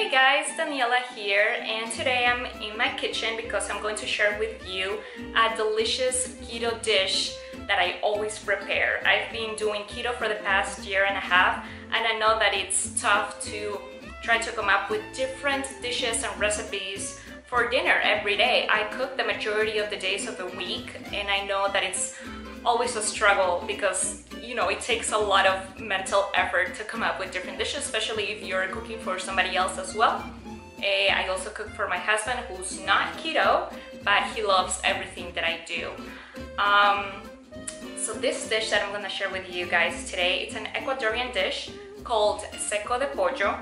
Hey guys, Daniela here, and today I'm in my kitchen because I'm going to share with you a delicious keto dish that I always prepare. I've been doing keto for the past year and a half, and I know that it's tough to try to come up with different dishes and recipes for dinner every day. I cook the majority of the days of the week, and I know that it's always a struggle because it takes a lot of mental effort to come up with different dishes, especially if you're cooking for somebody else as well. I also cook for my husband, who's not keto, but he loves everything that I do. So this dish that I'm gonna share with you guys today, it's an Ecuadorian dish called Seco de Pollo,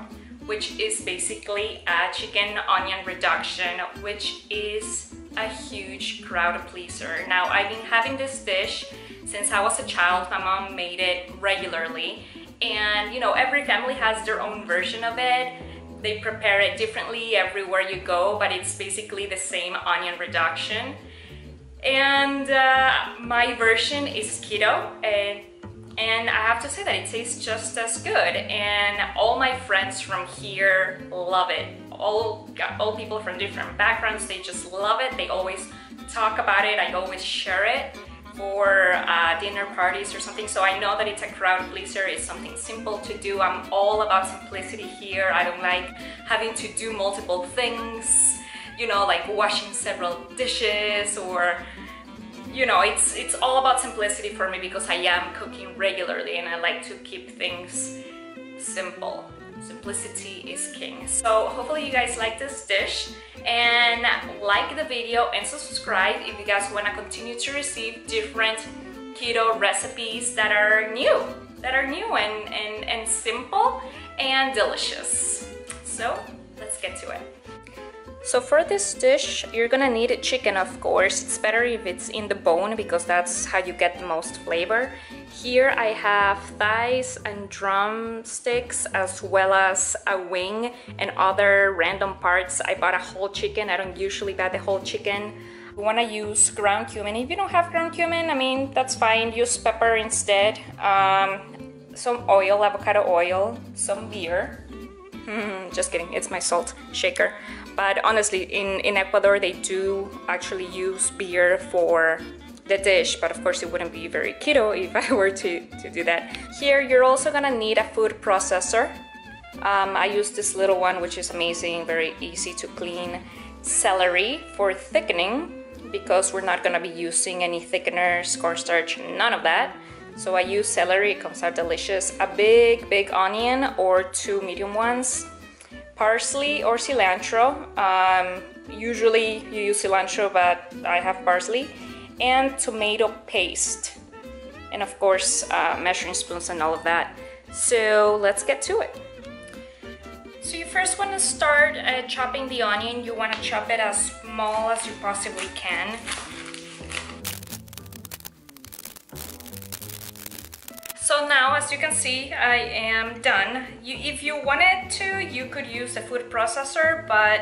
which is basically a chicken onion reduction, which is a huge crowd pleaser. Now, I've been having this dish since I was a child. My mom made it regularly, and every family has their own version of it. They prepare it differently everywhere you go, but it's basically the same onion reduction. And my version is keto, and I have to say that it tastes just as good, and all my friends from here love it. All people from different backgrounds, they just love it. They always talk about it. I always share it for dinner parties or something, so I know that it's a crowd pleaser. It's something simple to do. I'm all about simplicity here. I don't like having to do multiple things, like washing several dishes, or it's all about simplicity for me because I am cooking regularly and I like to keep things simple. Simplicity is king. So hopefully you guys like this dish, and like the video and subscribe if you guys want to continue to receive different keto recipes that are new and simple and delicious. So let's get to it. So for this dish, you're gonna need chicken, of course. It's better if it's in the bone because that's how you get the most flavor. Here I have thighs and drumsticks, as well as a wing and other random parts. I bought a whole chicken. I don't usually buy the whole chicken. You wanna use ground cumin. If you don't have ground cumin, I mean, that's fine. Use pepper instead. Some oil, avocado oil, some beer. Just kidding, it's my salt shaker. But honestly, in Ecuador, they do actually use beer for the dish, but of course it wouldn't be very keto if I were to do that. Here, you're also gonna need a food processor. I use this little one, which is amazing, very easy to clean. Celery for thickening, because we're not gonna be using any thickeners, cornstarch, none of that. So I use celery, it comes out delicious. A big onion or 2 medium ones. Parsley or cilantro. Usually you use cilantro, but I have parsley. And tomato paste. And of course, measuring spoons and all of that. So let's get to it. So you first want to start chopping the onion. You want to chop it as small as you possibly can. So now, as you can see, I am done. If you wanted to, you could use a food processor, but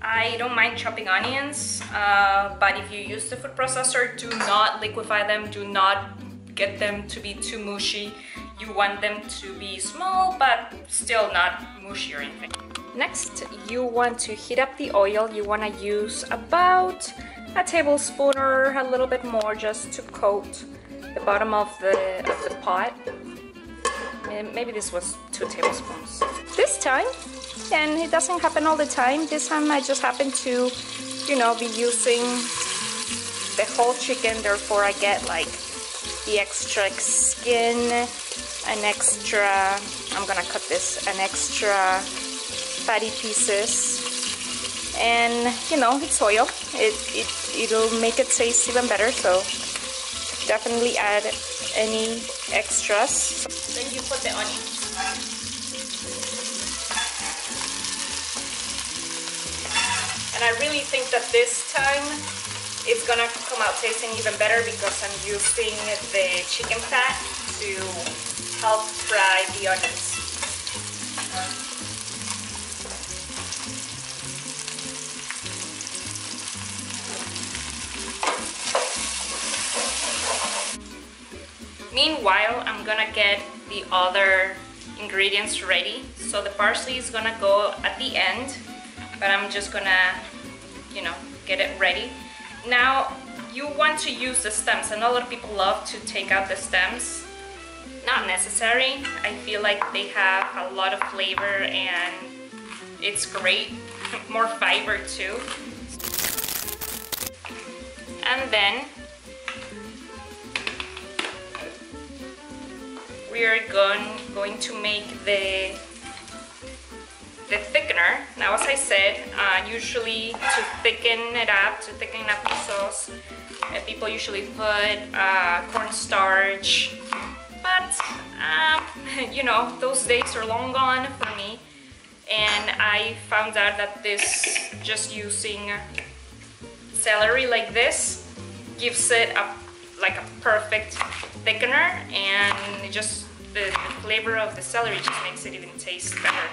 I don't mind chopping onions. But if you use the food processor, do not liquefy them. Do not get them to be too mushy. You want them to be small, but still not mushy or anything. Next, you want to heat up the oil. You want to use about a tablespoon or a little bit more just to coat the bottom of the pot. Maybe this was 2 tablespoons. This time, and it doesn't happen all the time, this time I just happen to, be using the whole chicken, therefore I get like the extra skin, an extra, I'm gonna cut this, an extra fatty pieces. And it's oil, it'll make it taste even better, so definitely add any extras. Then you put the onion. And I really think that this time it's gonna come out tasting even better because I'm using the chicken fat to help fry the onions. Meanwhile, I'm gonna get the other ingredients ready. So the parsley is gonna go at the end, but I'm just gonna, you know, get it ready. Now, you want to use the stems, and a lot of people love to take out the stems. Not necessary. I feel like they have a lot of flavor and it's great. More fiber too. And then we are going to make the thickener. Now, as I said, usually to thicken up the sauce, people usually put cornstarch, but you know, those days are long gone for me, and I found out that this, just using celery like this, gives it like a perfect thickener, and just the flavor of the celery just makes it even taste better.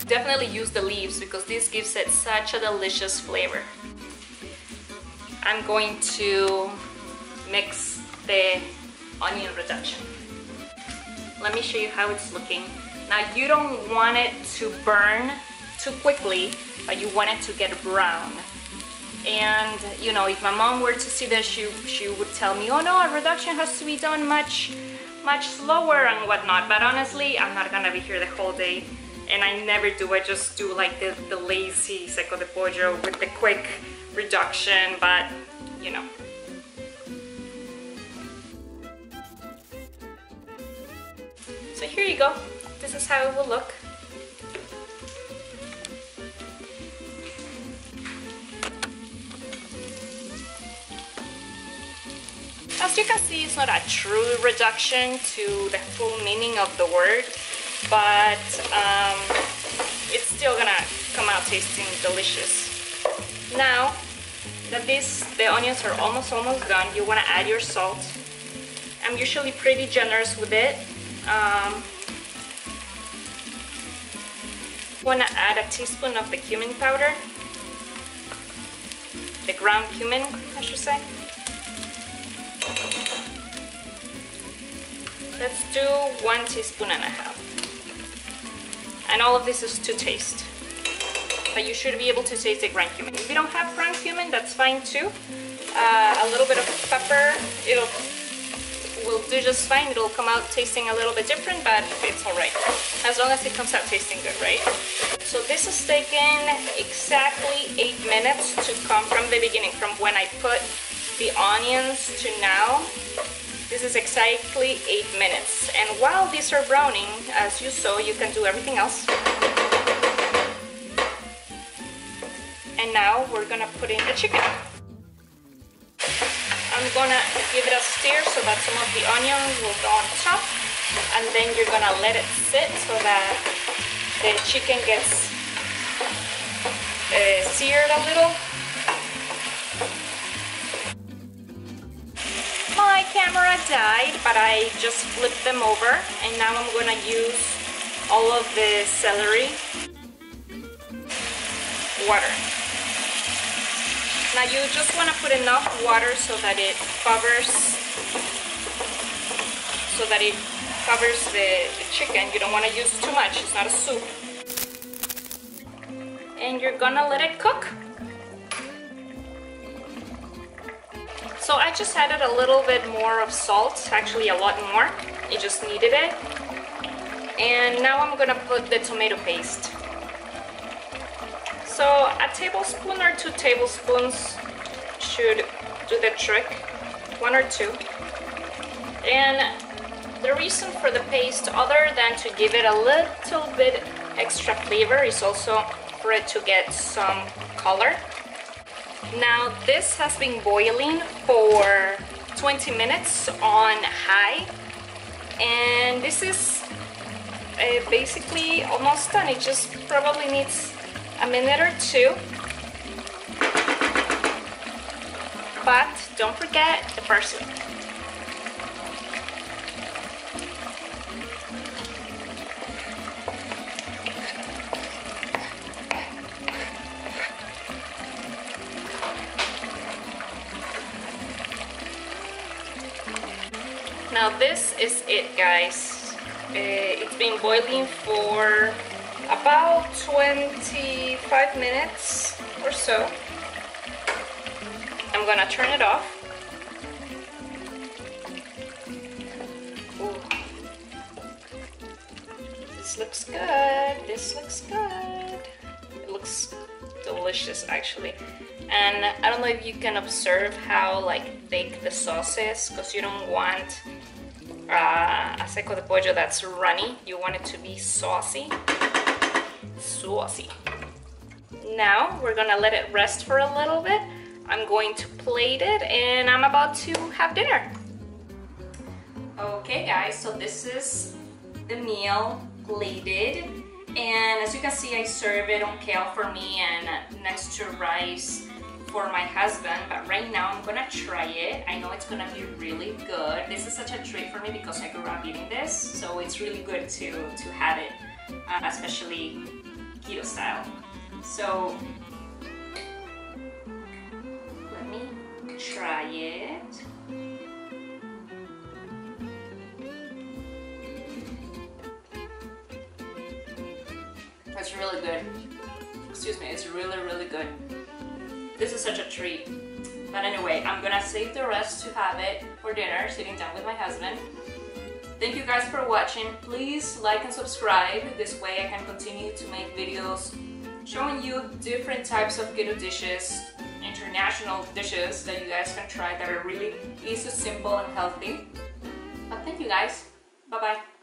Definitely use the leaves because this gives it such a delicious flavor. I'm going to mix the onion reduction. Let me show you how it's looking. Now, you don't want it to burn too quickly, but you want it to get brown. And you know, if my mom were to see this, she would tell me, oh no, a reduction has to be done much slower and whatnot. But honestly, I'm not gonna be here the whole day, and I never do. I just do like the lazy Seco de Pollo with the quick reduction, but you know. So here you go. This is how it will look. As you can see, it's not a true reduction to the full meaning of the word, but it's still gonna come out tasting delicious. Now that the onions are almost done, you wanna add your salt. I'm usually pretty generous with it. You wanna add a teaspoon of the cumin powder, the ground cumin, I should say. Let's do 1.5 teaspoons. And all of this is to taste. But you should be able to taste the ground cumin. If you don't have ground cumin, that's fine too. A little bit of pepper, will do just fine. It'll come out tasting a little bit different, but it's alright. As long as it comes out tasting good, right? So this has taken exactly 8 minutes to come from the beginning, from when I put the onions to now. This is exactly 8 minutes. And while these are browning, as you saw, you can do everything else. And now we're gonna put in the chicken. I'm gonna give it a stir so that some of the onions will go on top, and then you're gonna let it sit so that the chicken gets seared a little. My camera died, but I just flipped them over, and now I'm gonna use all of the celery water. Now you just want to put enough water so that it covers the chicken. You don't want to use too much, it's not a soup. And you're gonna let it cook. So I just added a little bit more of salt, actually a lot more. It just needed it. And now I'm gonna put the tomato paste. So a tablespoon or 2 tablespoons should do the trick, 1 or 2. And the reason for the paste, other than to give it a little bit extra flavor, is also for it to get some color. Now this has been boiling for 20 minutes on high, and this is basically almost done. It just probably needs a minute or 2, but don't forget the parsley. Now this is it, guys. It's been boiling for about 25 minutes or so. I'm gonna turn it off. Ooh. This looks good. This looks good. It looks delicious actually. And I don't know if you can observe how like thick the sauce is, because you don't want a seco de pollo that's runny. You want it to be saucy. Saucy. Now we're gonna let it rest for a little bit. I'm going to plate it and I'm about to have dinner. Okay guys, so this is the meal plated, and as you can see I serve it on kale for me and next to rice for my husband, but right now I'm gonna try it. I know it's gonna be really good. This is such a treat for me because I grew up eating this, so it's really good to have it, especially keto style. So let me try it. It's really good. Excuse me, it's really, really good. This is such a treat. But anyway, I'm gonna save the rest to have it for dinner, sitting down with my husband. Thank you guys for watching. Please like and subscribe. This way I can continue to make videos showing you different types of keto dishes, international dishes that you guys can try that are really easy, simple, and healthy. But thank you guys. Bye-bye.